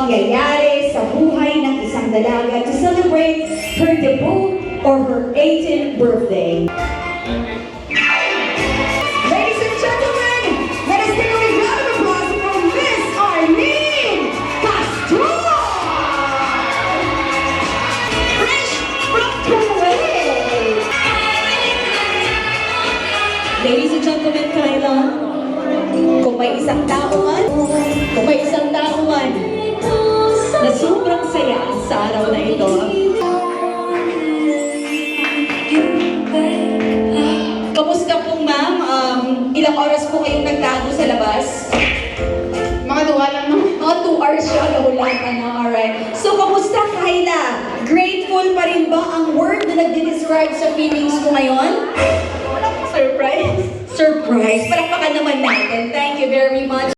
mangyayari sa buhay ng isang dalaga to celebrate her debut or her 18th birthday. Ladies and gentlemen, let us give a big round of applause for Miss Arlene Castro! Fresh from Kuwait! Ladies and gentlemen, Kyla, kung may isang tao man na sobrang saya sa araw na ito, kamusta po ma'am? Ilang oras po kayong nagtago sa labas? Mga duwa lang naman. Mga 2 hours siya, nahulaan ka na, alright. So, kamusta, Kyla? Grateful pa rin ba ang word na nag-describe sa feelings mo ngayon? Surprise. Surprise! Palakpakan naman natin. Thank you very much.